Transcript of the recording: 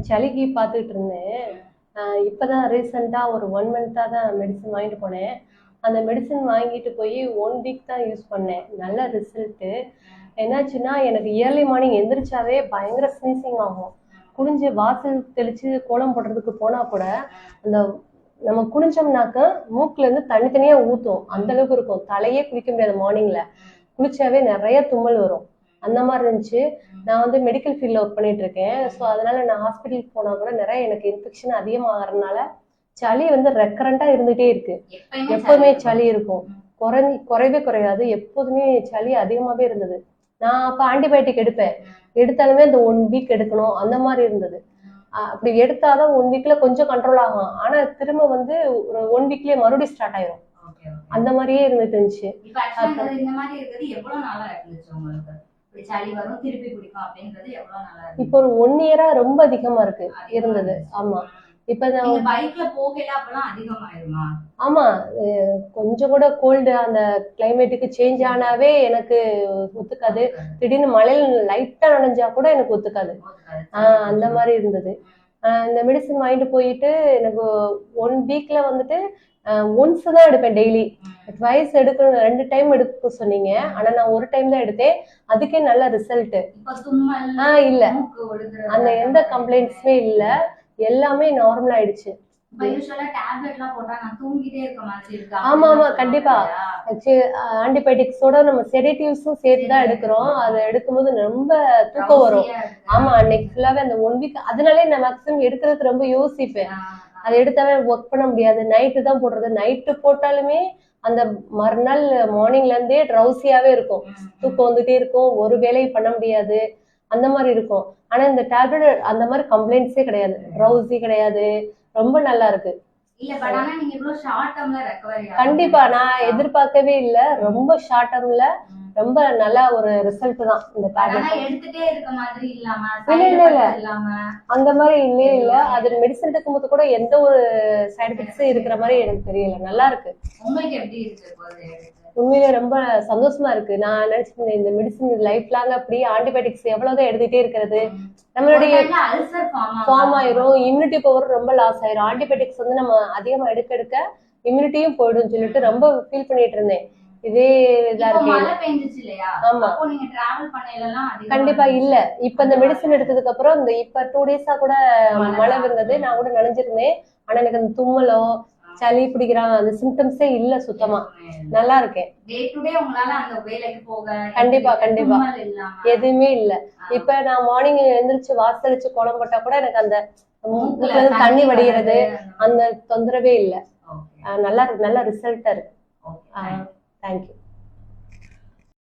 சளிக்கு பார்த்துட்டு இருந்தேன். இப்பதான் ரீசெண்டா ஒரு 1 மந்த்தா தான் மெடிசன் வாங்கிட்டு போனேன். அந்த மெடிசன் வாங்கிட்டு போய் 1 வீக் தான் யூஸ் பண்ணேன். நல்ல ரிசல்ட்டு. என்னாச்சுன்னா எனக்கு இயர்லி மார்னிங் எந்திரிச்சாவே பயங்கர ஸ்னீசிங் ஆகும். குனிஞ்சு வாசல் தெளிச்சு கோலம் போடுறதுக்கு போனா கூட அந்த நம்ம குனிஞ்சோம்னாக்க மூக்குல இருந்து தனித்தனியா ஊத்தும். அந்த அளவுக்கு இருக்கும். தலையே குளிக்க முடியாது. மார்னிங்ல குளிச்சாவே நிறைய தும்மல் வரும். அந்த மாதிரி இருந்துச்சு. நான் வந்து மெடிக்கல் ஃபீல்ட்ல ஒர்க் பண்ணிட்டு இருக்கேன். ஸோ அதனால நான் ஹாஸ்பிட்டலுக்கு போனா கூட நிறைய எனக்கு இன்ஃபெக்ஷன் அதிகமாகறதுனால சளி வந்து ரெக்கரண்டா இருந்துட்டே இருக்கு. எப்பவுமே சளி இருக்கும். குறைவே குறையாது. எப்போதுமே சளி அதிகமாவே இருந்தது. நான் அப்ப ஆன்டிபயோட்டிக் எடுப்பேன். எடுத்தாலுமே அந்த 1 வீக் எடுக்கணும் அந்த மாதிரி இருந்தது. அப்படி எடுத்தாதான் 1 வீக்ல கொஞ்சம் கண்ட்ரோல் ஆகும். ஆனா திரும்ப வந்து ஒரு 1 வீக்லயே மறுபடியும் ஸ்டார்ட் ஆயிரும். அந்த மாதிரியே இருந்துட்டு இருந்துச்சு. இப்போ ஒரு 1 இயரா ரொம்ப அதிகமா இருக்கு இருந்தது. ஆமா. இப்ப ஆமா, கொஞ்சம் கூட கோல்டு அந்த கிளைமேட்டுக்கு சேஞ்ச் ஆனாவே எனக்கு ஒத்துக்காது. திடீர்னு மழையில லைட்டா நனைஞ்சா கூட எனக்கு ஒத்துக்காது. அந்த மாதிரி இருந்தது. இந்த மெடிசன் வாங்கிட்டு போயிட்டு எனக்கு 1 வீக்ல வந்துட்டு ஒன்ஸ் தான் எடுப்பேன். டெய்லி ட்வைஸ் எடுக்கணும். 2 டைம் எடுக்க சொன்னீங்க. ஆனா நான் 1 டைம் தான் எடுத்தேன். அதுக்கே நல்ல ரிசல்ட். இல்ல, அந்த எந்த கம்ப்ளைண்ட்ஸுமே இல்ல. எல்லாமே நார்மல் ஆயிடுச்சு. ஆமா ஆமா, கண்டிப்பா. ஆன்டிபயோட்டிக்ஸோட நம்ம செடேட்டிவ்ஸும் சேர்த்து தான் எடுக்கிறோம். அதை எடுக்கும்போது ரொம்ப தூக்கம் வரும். ஆமா, அன்னைக்கு ஃபுல்லாவே அந்த 1 வீக் அதனாலே நான் மேக்ஸிமம் எடுக்கிறதுக்கு ரொம்ப யோசிப்பேன். அதை எடுத்தாவே ஒர்க் பண்ண முடியாது. நைட்டு தான் போடுறது. நைட்டு போட்டாலுமே அந்த மறுநாள் மார்னிங்ல இருந்தே ட்ரௌசியாவே இருக்கும். தூக்கம் வந்துட்டே இருக்கும். ஒரு வேலையும் பண்ண முடியாது. அந்த மாதிரி இருக்கும். ஆனா இந்த டேப்லெட் அந்த மாதிரி கம்ப்ளைண்ட்ஸே கிடையாது. ட்ரௌசி கிடையாது. ரொம்ப நல்லா இருக்கு. கண்டிப்பா நான் எதிர்பார்க்கவே இல்ல. ரொம்ப ஷார்ட் டேர்ம்ல ரொம்ப நல்ல ஒரு ரிசல்ட் தான் இந்த டேப்லெட். இல்ல அந்த மாதிரி இல்லவே இல்ல. அது மெடிசன் எடுக்கும்போது கூட எந்த ஒரு சைடு எஃபெக்ட்ஸும் இருக்கிற மாதிரி எனக்கு தெரியல. நல்லா இருக்கு. உண்மையிலே ரொம்ப சந்தோஷமா இருக்கு. நான் நினைச்சிருந்தேன் இந்த மெடிசன் லைஃப் லாங் அப்படி ஆன்டிபயோட்டிக்ஸ் எவ்வளவுதான் எடுத்துட்டே இருக்கிறது, நம்மளுடைய ஃபார்ம் ஆயிரும். இம்யூனிட்டி பவர் ரொம்ப லாஸ் ஆயிரும். ஆன்டிபயோட்டிக்ஸ் வந்து நம்ம அதிகமா எடுக்க எடுக்க இம்யூனிட்டியும் போயிடும் சொல்லிட்டு ரொம்ப ஃபீல் பண்ணிட்டு இருந்தேன். இதே இதா இருக்கு. ஆமா, கண்டிப்பா இல்ல. இப்ப இந்த மெடிசன் எடுத்ததுக்கு அப்புறம் இந்த இப்ப 2 டேஸா கூட மழை இருந்தது. நான் கூட நினைஞ்சிருந்தேன். ஆனா எனக்கு அந்த தும்மலோ சளி பிடிக்கிறாங்க அந்த சிம்டம்ஸே இல்ல. சுத்தமா நல்லா இருக்கேன். கண்டிப்பா கண்டிப்பா எதுவுமே இல்ல. இப்ப நான் மார்னிங் எழுந்திரிச்சு வாசலிச்சு கோலம் போட்டா கூட எனக்கு அந்த தண்ணி வடிகிறது அந்த தொந்தரவே இல்ல. நல்லா நல்ல ரிசல்ட்டா இருக்கு. தேங்க்யூ.